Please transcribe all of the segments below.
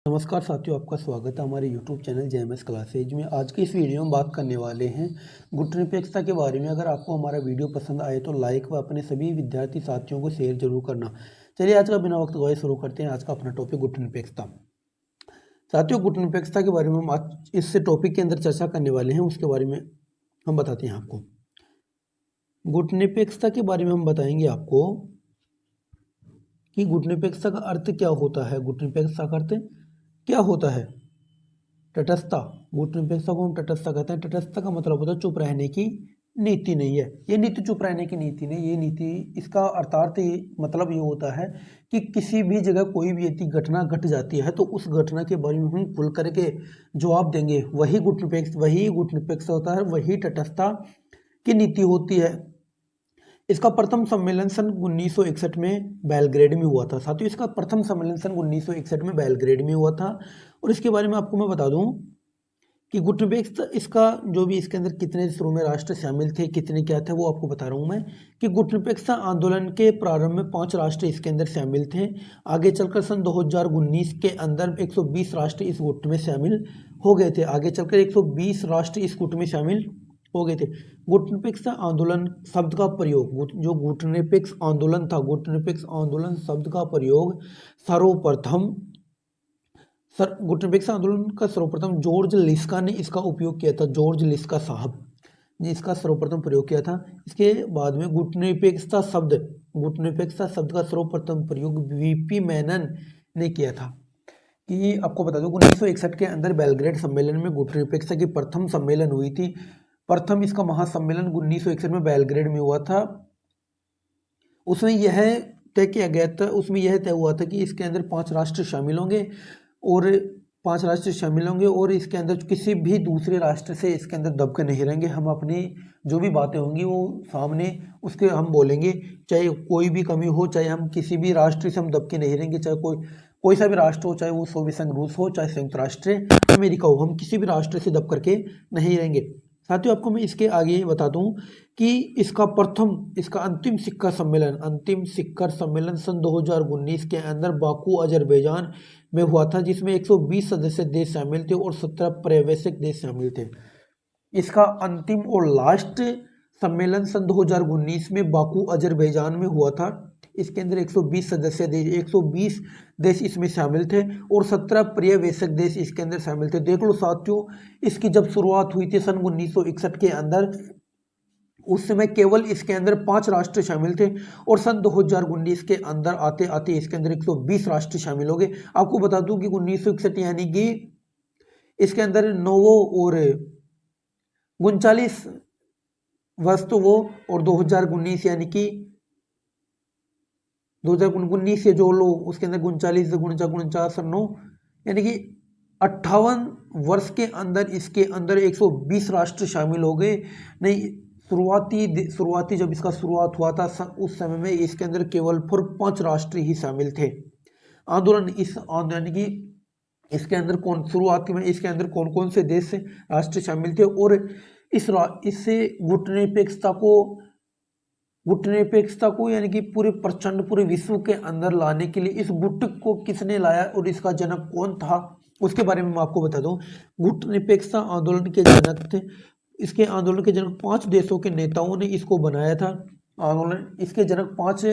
नमस्कार साथियों, आपका स्वागत है हमारे YouTube चैनल जेएमएस क्लासेज में। आज की इस वीडियो में बात करने वाले हैं गुटनिरपेक्षता के बारे में। अगर आपको हमारा वीडियो पसंद आए तो लाइक व अपने सभी विद्यार्थी साथियों को शेयर जरूर करना। चलिए आज का बिना वक्त गवाए शुरू करते हैं। आज का अपना टॉपिक गुटनिरपेक्षता। साथियों, गुटनिरपेक्षता के बारे में हम आज इस टॉपिक के अंदर चर्चा करने वाले हैं, उसके बारे में हम बताते हैं आपको। गुटनिरपेक्षता के बारे में हम बताएंगे आपको कि गुटनिरपेक्षता का अर्थ क्या होता है। गुटनिरपेक्षता का अर्थ क्या होता है? तटस्थता। गुटनिरपेक्षता को हम तटस्थता कहते हैं। तटस्थता का मतलब होता है चुप रहने की नीति नहीं है। ये नीति चुप रहने की नीति नहीं, ये नीति, इसका अर्थात मतलब ये होता है कि किसी भी जगह कोई भी यदि घटना घट जाती है तो उस घटना के बारे में हम खुल करके जवाब देंगे, वही गुटनिरपेक्ष होता है, वही तटस्थता की नीति होती है। इसका प्रथम सम्मेलन सन 1961 में बेलग्रेड में हुआ था। साथियों, इसका प्रथम सम्मेलन सन 1961 में बेलग्रेड में हुआ था। और इसके बारे में आपको मैं बता दूं कि गुटनिरपेक्षता, इसका जो भी इसके अंदर कितने शुरू में राष्ट्र शामिल थे, कितने क्या थे, वो आपको बता रहा हूं मैं। कि गुटनिरपेक्षता आंदोलन के प्रारंभ में 5 राष्ट्र इसके अंदर शामिल थे। आगे चलकर सन 2019 के अंदर 120 राष्ट्र इस गुट में शामिल हो गए थे। आगे चलकर 120 राष्ट्र इस गुट में शामिल हो गए थे। गुटनिरपेक्ष आंदोलन शब्द का प्रयोग, जो गुटनिरपेक्ष आंदोलन था, गुटनिरपेक्ष आंदोलन शब्द का प्रयोग सर्वप्रथम गुटनिरपेक्ष आंदोलन का सर्वप्रथम जॉर्ज लिस्का ने इसका उपयोग किया था। जॉर्ज लिस्का साहब ने इसका सर्वप्रथम प्रयोग किया था। इसके बाद में गुटनिरपेक्षता शब्द का सर्वप्रथम प्रयोग वीपी मेनन ने किया था। कि आपको बता दूं 1961 के अंदर बेलग्रेड सम्मेलन में गुटनिरपेक्षता की प्रथम सम्मेलन हुई थी। प्रथम इसका महासम्मेलन 1961 में बेलग्रेड में हुआ था। उसमें यह तय किया गया था, उसमें यह तय हुआ था कि इसके अंदर 5 राष्ट्र शामिल होंगे और इसके अंदर किसी भी दूसरे राष्ट्र से इसके अंदर दबके नहीं रहेंगे। हम अपनी जो भी बातें होंगी वो सामने उसके हम बोलेंगे, चाहे कोई भी कमी हो, चाहे हम किसी भी राष्ट्र से हम दबके नहीं रहेंगे। चाहे कोई सा भी राष्ट्र हो, चाहे वो सोवियत संघ रूस हो, चाहे संयुक्त राष्ट्र अमेरिका हो, हम किसी भी राष्ट्र से दब करके नहीं रहेंगे। साथियों, आपको मैं इसके आगे बता दूं कि इसका अंतिम शिखर सम्मेलन सन 2019 के अंदर बाकू अजरबैजान में हुआ था, जिसमें 120 सदस्य देश शामिल थे और 17 पर्यवेक्षक देश शामिल थे। इसका अंतिम और लास्ट सम्मेलन सन 2019 में बाकू अजरबैजान में हुआ था। इसके अंदर 120 देश इसमें शामिल थे और 17 पर्यवेक्षक देश इसके अंदर शामिल थे। देख लो साथियों, इसकी जब शुरुआत हुई थी सन 1961 के अंदर, उस समय केवल इसके अंदर 5 राष्ट्र शामिल थे और सन 2019 के अंदर आते आते इसके अंदर 120 राष्ट्र शामिल हो गए। आपको बता दूं कि 1961 यानी कि इसके अंदर 9 और 39 वर्ष तो वो, और 2019 यानी कि 2019 से जो लो, उसके अंदर 39 9 यानी कि 58 वर्ष के अंदर इसके अंदर 120 राष्ट्र शामिल हो गए। नहीं, शुरुआती जब इसका शुरुआत हुआ था उस समय में इसके अंदर केवल 5 राष्ट्र ही शामिल थे। यानी कि इसके अंदर शुरुआती में इसके अंदर कौन कौन से देश से राष्ट्र शामिल थे। और इससे गुटनिरपेक्षता को यानी कि पूरे विश्व के अंदर लाने के लिए इस गुट को किसने लाया और इसका जनक कौन था, उसके बारे में मैं आपको बता दूं। गुटनिरपेक्षता आंदोलन के जनक थे, इसके आंदोलन के जनक 5 देशों के नेताओं ने इसको बनाया था। इसके जनक 5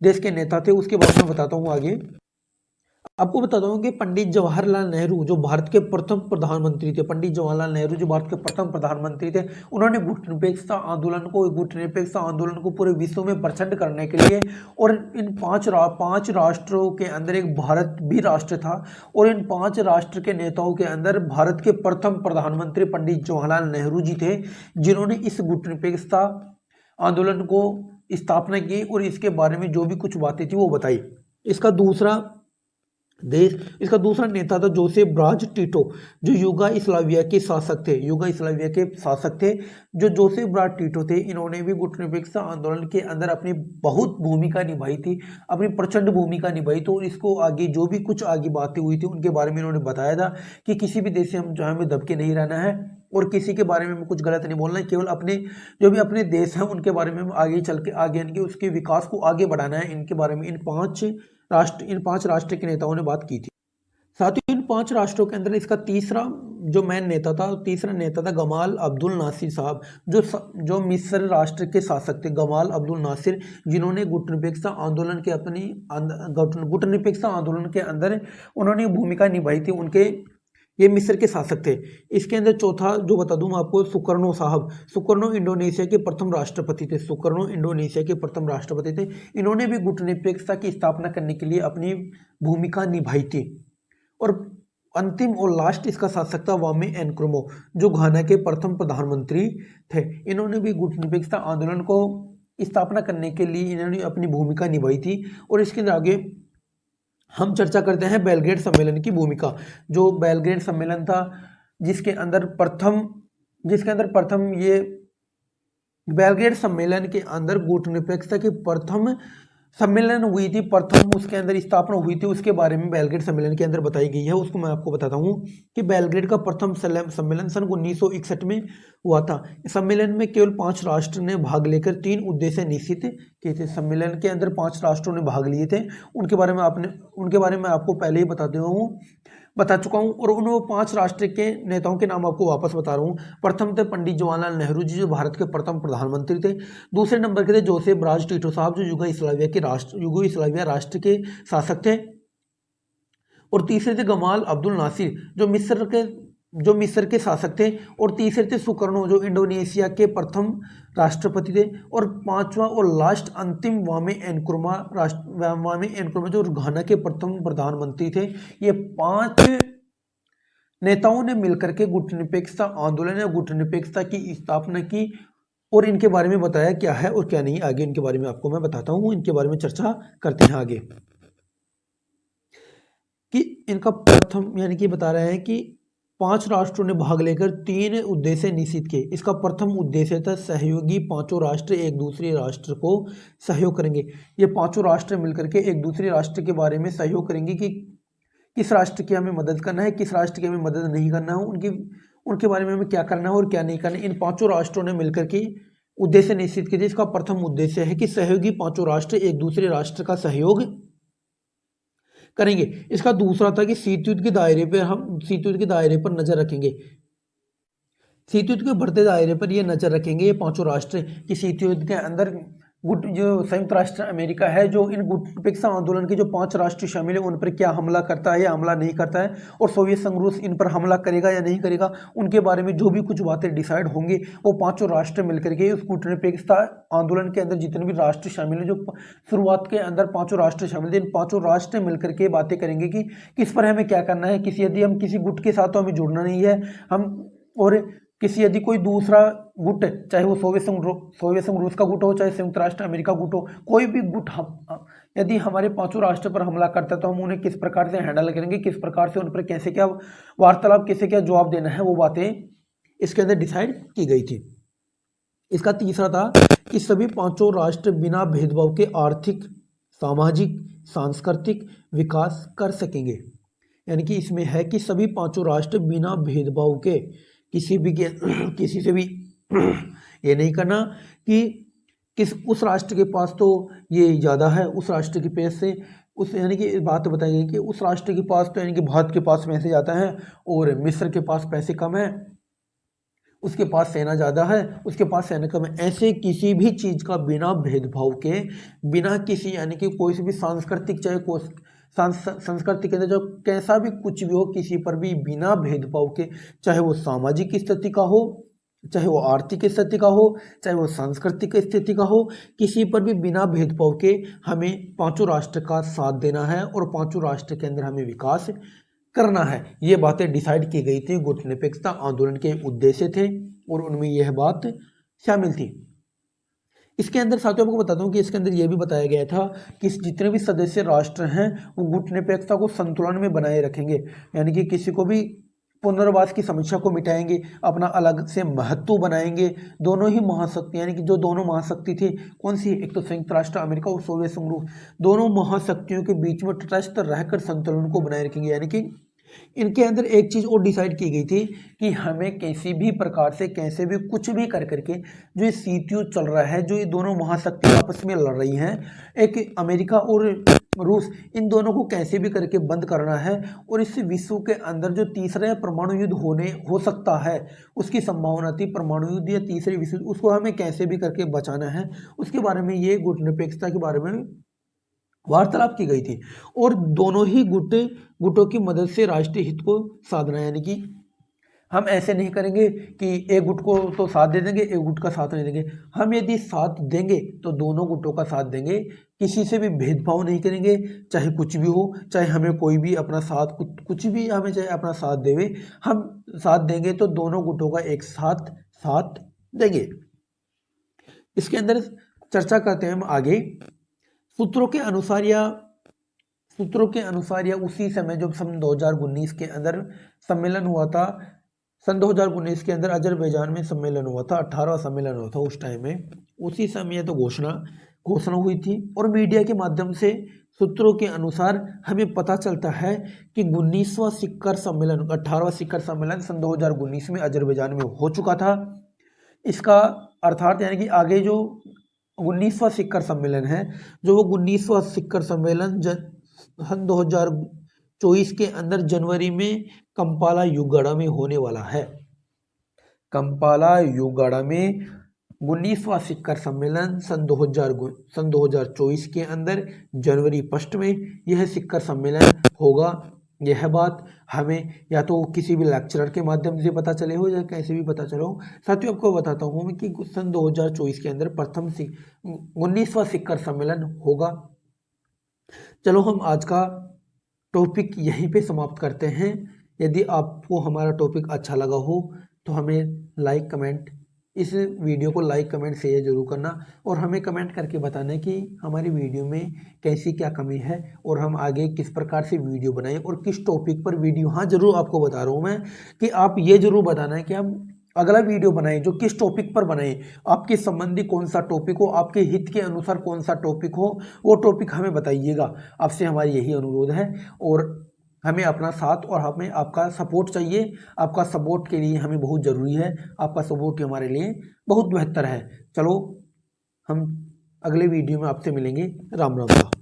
देश के नेता थे। उसके बारे में बताता हूँ आगे। आपको बताता हूँ कि पंडित जवाहरलाल नेहरू जो भारत के प्रथम प्रधानमंत्री थे, उन्होंने गुटनिरपेक्षता आंदोलन को पूरे विश्व में प्रचंड करने के लिए, और इन 5 राष्ट्रों के अंदर एक भारत भी राष्ट्र था, और इन 5 राष्ट्र के नेताओं के अंदर भारत के प्रथम प्रधानमंत्री पंडित जवाहरलाल नेहरू जी थे, जिन्होंने इस गुटनिरपेक्षता आंदोलन को स्थापना की और इसके बारे में जो भी कुछ बातें थी वो बताई। इसका दूसरा नेता था जोसेफ ब्राज टिटो, जो युगोस्लाविया के शासक थे। जो जोसेफ ब्राज टिटो थे, इन्होंने भी गुटनिरपेक्षता आंदोलन के अंदर अपनी बहुत भूमिका निभाई थी, अपनी प्रचंड भूमिका निभाई। तो इसको आगे जो भी कुछ आगे बातें हुई थी उनके बारे में इन्होंने बताया था कि किसी भी देश से हमें दबके नहीं रहना है और किसी के बारे में कुछ गलत नहीं बोलना है, केवल अपने देश हैं उनके बारे में आगे चल के इनके उसके विकास को आगे बढ़ाना है। इनके बारे में इन 5 राष्ट्र के नेताओं ने बात की थी। साथियों इन 5 राष्ट्रों के अंदर इसका तीसरा जो मेन नेता था, तीसरा नेता था गमाल अब्दुल नासिर साहब, जो मिस्र राष्ट्र के शासक थे, गमाल अब्दुल नासिर, जिन्होंने गुटनिरपेक्षता आंदोलन के गुटनिरपेक्षता आंदोलन के अंदर उन्होंने भूमिका निभाई थी। उनके ये मिस्र के शासक थे। इसके अंदर चौथा जो बता दूं मैं आपको, सुकर्नो साहब, सुकर्नो इंडोनेशिया के प्रथम राष्ट्रपति थे, सुकर्नो इंडोनेशिया के प्रथम राष्ट्रपति थे। इन्होंने भी गुटनिरपेक्षता की स्थापना करने के लिए अपनी भूमिका निभाई थी। और अंतिम और लास्ट इसका शासक था वामे एनक्रुमो, जो घाना के प्रथम प्रधानमंत्री थे। इन्होंने भी गुटनिरपेक्षता आंदोलन को स्थापना करने के लिए इन्होंने अपनी भूमिका निभाई थी। और इसके आगे हम चर्चा करते हैं बेलग्रेड सम्मेलन की भूमिका। जो बेलग्रेड सम्मेलन था, जिसके अंदर प्रथम ये बेलग्रेड सम्मेलन के अंदर गुटनिरपेक्षता की प्रथम सम्मेलन हुई थी, प्रथम उसके अंदर स्थापना हुई थी, उसके बारे में बेलग्रेड सम्मेलन के अंदर बताई गई है। उसको मैं आपको बताता हूँ कि बेलग्रेड का प्रथम सम्मेलन सन 1961 में हुआ था। सम्मेलन में केवल 5 राष्ट्र ने भाग लेकर 3 उद्देश्य निश्चित किए थे। सम्मेलन के अंदर 5 राष्ट्रों ने भाग लिए थे। उनके बारे में आपको पहले ही बता चुका हूँ। और उन 5 राष्ट्र के नेताओं के नाम आपको वापस बता रहा हूँ। प्रथम थे पंडित जवाहरलाल नेहरू जी, जो भारत के प्रथम प्रधानमंत्री थे। दूसरे नंबर के थे जोसेफ ब्राज टिटो साहब, जो युगोस्लाविया राष्ट्र के शासक थे। और तीसरे थे गमाल अब्दुल नासिर, जो मिस्र के शासक थे। और तीसरे थे सुकर्नो, जो इंडोनेशिया के प्रथम राष्ट्रपति थे। और पांचवा और लास्ट अंतिम वामे एनक्रुमा, जो घाना के प्रथम प्रधानमंत्री थे। ये 5 नेताओं ने मिलकर के गुटनिरपेक्षता आंदोलन या गुटनिरपेक्षता की स्थापना की। और इनके बारे में बताया क्या है और क्या नहीं, आगे इनके बारे में आपको मैं बताता हूँ। इनके बारे में चर्चा करते हैं आगे, कि इनका प्रथम यानी कि बता रहे हैं कि 5 राष्ट्रों ने भाग लेकर 3 उद्देश्य निश्चित किए। इसका प्रथम उद्देश्य था सहयोगी 5 राष्ट्र एक दूसरे राष्ट्र को सहयोग करेंगे। ये 5 राष्ट्र मिलकर के एक दूसरे राष्ट्र के बारे में सहयोग करेंगे कि किस राष्ट्र की हमें मदद करना है, किस राष्ट्र की हमें मदद नहीं करना है, उनके बारे में हमें क्या करना है और क्या नहीं करना है। इन 5 राष्ट्रों ने मिलकर के उद्देश्य निश्चित किए। इसका प्रथम उद्देश्य है कि सहयोगी 5 राष्ट्र एक दूसरे राष्ट्र का सहयोग करेंगे। इसका दूसरा था कि शीतयुद्ध के दायरे पर नजर रखेंगे। शीतयुद्ध के बढ़ते दायरे पर ये नजर रखेंगे ये 5 राष्ट्र कि शीतयुद्ध के अंदर जो संयुक्त राष्ट्र अमेरिका है, जो इन गुटनिरपेक्षता आंदोलन के जो 5 राष्ट्र शामिल है, उन पर क्या हमला करता है या हमला नहीं करता है, और सोवियत संघ रूस इन पर हमला करेगा या नहीं करेगा, उनके बारे में जो भी कुछ बातें डिसाइड होंगी, वो 5 राष्ट्र मिलकर के उस गुटनिरपेक्षता आंदोलन के अंदर जितने भी राष्ट्र शामिल है, जो शुरुआत के अंदर 5 राष्ट्र शामिल थे, इन 5 राष्ट्र मिलकर के बातें करेंगे कि किस पर हमें क्या करना है। यदि हम किसी गुट के साथ तो हमें जुड़ना नहीं है, यदि कोई दूसरा गुट, चाहे वो सोवियत संघ रूस का गुट हो, चाहे संयुक्त राष्ट्र अमेरिका गुट हो, कोई भी गुट यदि हमारे 5 राष्ट्र पर हमला करता है तो हम उन्हें किस प्रकार से हैंडल करेंगे, किस प्रकार से उन पर कैसे क्या वार्तालाप, कैसे क्या जवाब देना है, वो बातें इसके अंदर डिसाइड की गई थी। इसका तीसरा था कि सभी 5 राष्ट्र बिना भेदभाव के आर्थिक, सामाजिक, सांस्कृतिक विकास कर सकेंगे। यानी कि इसमें है कि सभी 5 राष्ट्र बिना भेदभाव के किसी से भी ये नहीं करना कि उस राष्ट्र के पास तो ये ज़्यादा है, उस राष्ट्र के पास से यानी कि बात बताई गई कि उस राष्ट्र के पास तो यानी कि भारत के पास पैसे ज़्यादा है और मिस्र के पास पैसे कम है, उसके पास सेना ज़्यादा है, उसके पास सेना कम है। ऐसे किसी भी चीज़ का बिना भेदभाव के, बिना किसी यानी कि कोई सी भी सांस्कृतिक, चाहे संस्कृति के अंदर जो कैसा भी कुछ भी हो, किसी पर भी बिना भेदभाव के, चाहे वो सामाजिक स्थिति का हो, चाहे वो आर्थिक स्थिति का हो, चाहे वो सांस्कृतिक स्थिति का हो, किसी पर भी बिना भेदभाव के हमें 5 राष्ट्र का साथ देना है और 5 राष्ट्र के अंदर हमें विकास करना है। ये बातें डिसाइड की गई थी, गुटनिरपेक्षता आंदोलन के उद्देश्य थे और उनमें यह बात शामिल थी। इसके अंदर साथियों आपको बताता हूँ कि इसके अंदर यह भी बताया गया था कि जितने भी सदस्य राष्ट्र हैं वो गुटनिरपेक्षता को संतुलन में बनाए रखेंगे, यानी कि किसी को भी पुनर्वास की समस्या को मिटाएंगे, अपना अलग से महत्व बनाएंगे। दोनों ही महाशक्ति यानी कि जो दोनों महाशक्ति थी, कौन सी, एक तो संयुक्त राष्ट्र अमेरिका और सोवियत संघ रूस, दोनों महाशक्तियों के बीच में तटस्थ रहकर संतुलन को बनाए रखेंगे। यानी कि इनके अंदर एक चीज़ और डिसाइड की गई थी कि हमें किसी भी प्रकार से कैसे भी कुछ भी कर करके जो ये शीतयुद्ध चल रहा है, जो ये दोनों महाशक्ति आपस में लड़ रही हैं, एक अमेरिका और रूस, इन दोनों को कैसे भी करके बंद करना है और इस विश्व के अंदर जो तीसरा परमाणु युद्ध हो सकता है, उसकी संभावना थी परमाणु युद्ध या तीसरे विश्व युद्ध, उसको हमें कैसे भी करके बचाना है, उसके बारे में ये गुटनिरपेक्षता के बारे में वार्तालाप की गई थी। और दोनों ही गुटों की मदद से राष्ट्रीय हित को साधना, यानी कि हम ऐसे नहीं करेंगे कि एक गुट को तो साथ दे देंगे, एक गुट का साथ नहीं देंगे। हम यदि साथ देंगे तो दोनों गुटों का साथ देंगे, किसी से भी भेदभाव नहीं करेंगे, चाहे कुछ भी हो, चाहे हमें कोई भी अपना साथ कुछ भी हमें चाहे अपना साथ देवे, हम साथ देंगे तो दोनों गुटों का एक साथ देंगे। इसके अंदर चर्चा करते हैं हम आगे। सूत्रों के अनुसार या उसी समय जब सन 2019 के अंदर सम्मेलन हुआ था, सन 2019 के अंदर अजरबैजान में सम्मेलन हुआ था, 18वां सम्मेलन हुआ था उस टाइम में, उसी समय तो घोषणा हुई थी। और मीडिया के माध्यम से सूत्रों के अनुसार हमें पता चलता है कि 19वां शिखर सम्मेलन, 18वां शिखर सम्मेलन सन 2019 में अजरबैजान में हो चुका था। इसका अर्थात यानी कि आगे जो 19वां शिखर सम्मेलन है, जो वो 19वां शिखर सम्मेलन सन 2024 के अंदर जनवरी में कंपाला युगाड़ा में होने वाला है। कंपाला युगाड़ा में 19वां शिखर सम्मेलन सन 2024 के अंदर जनवरी 1 में यह शिखर सम्मेलन होगा। यह बात हमें या तो किसी भी लेक्चरर के माध्यम से पता चले हो या कैसे भी पता चले हो। साथियों, आपको बताता हूँ मैं कि सन 2024 के अंदर 19वां शिखर सम्मेलन होगा। चलो हम आज का टॉपिक यहीं पे समाप्त करते हैं। यदि आपको हमारा टॉपिक अच्छा लगा हो तो हमें लाइक कमेंट, इस वीडियो को लाइक कमेंट शेयर जरूर करना और हमें कमेंट करके बताना कि हमारी वीडियो में कैसी क्या कमी है और हम आगे किस प्रकार से वीडियो बनाएं और किस टॉपिक पर वीडियो। हाँ, जरूर आपको बता रहा हूँ मैं कि आप ये जरूर बताना है कि हम अगला वीडियो बनाएं जो किस टॉपिक पर बनाएं, आपके संबंधी कौन सा टॉपिक हो, आपके हित के अनुसार कौन सा टॉपिक हो, वो टॉपिक हमें बताइएगा। आपसे हमारी यही अनुरोध है और हमें अपना साथ और हमें आपका सपोर्ट चाहिए। आपका सपोर्ट के लिए हमें बहुत ज़रूरी है, आपका सपोर्ट हमारे लिए बहुत बेहतर है। चलो हम अगले वीडियो में आपसे मिलेंगे। राम राम।